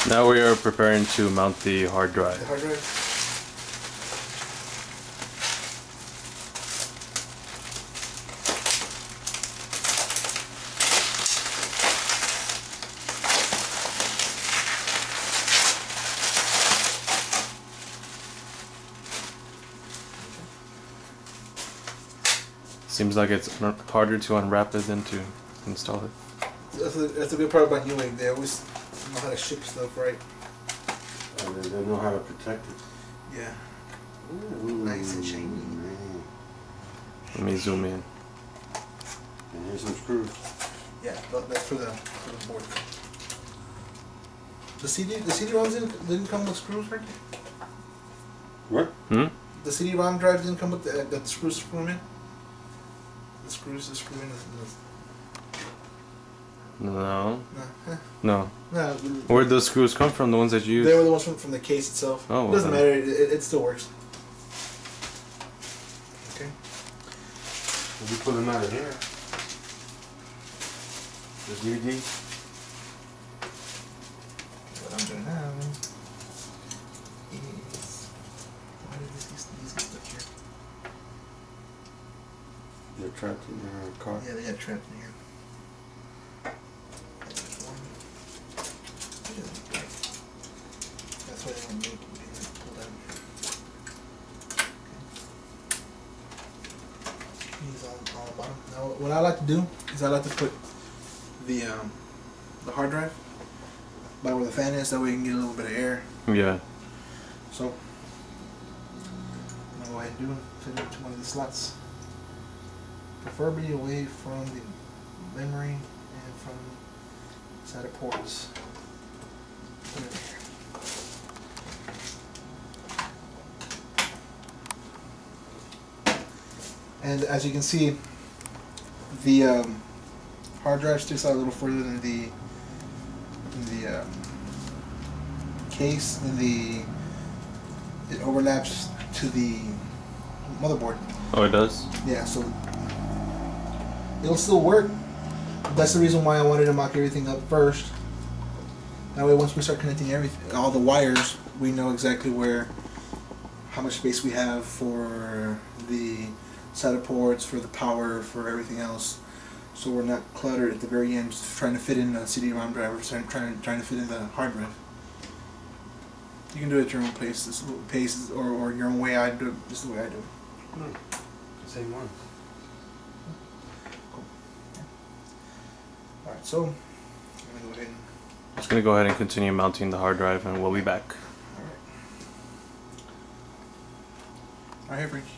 Now we are preparing to mount the hard drive. The hard drive. Seems like it's harder to unwrap it than to install it. That's a good part about Newegg. They always know how to ship stuff right. They know how to protect it. Yeah. Ooh, Nice and shiny. Man. Let me zoom in. And here's some screws. Yeah, that's for the board. The CD-ROMs didn't come with screws, right? What? Hmm? The CD-ROM drive didn't come with the screws to screw them in? The screws to screw in No. No. No. No. Where'd those screws come from? The ones that you used? They were the ones from the case itself. Oh, it doesn't matter. It still works. Okay. If you pull them out of here, the DVD. What I'm doing now is, why did these get stuck here? They're trapped in their car. Yeah, they got trapped in here. There's one. It doesn't break. That's why they don't make it pull down. Okay. These on the bottom. Now, what I like to do is I like to put the hard drive by where the fan is, that way you can get a little bit of air. Yeah. So I'm gonna go ahead and fit it into one of these slots. Preferably away from the memory and from the side of ports. Put it here. And as you can see, the hard drive sticks out a little further than the case, and it overlaps to the motherboard. Oh, it does? Yeah, so it'll still work. That's the reason why I wanted to mock everything up first. That way, once we start connecting everything, all the wires, we know exactly how much space we have for the SATA ports, for the power, for everything else. So we're not cluttered at the very end, just trying to fit in a CD-ROM drive, or trying to fit in the hard drive. You can do it at your own pace, or your own way. I do it just the way I do it. Same one. Cool. Yeah. Alright, so I'm gonna go ahead and Just gonna go ahead and continue mounting the hard drive, and we'll be back. Alright, Frankie.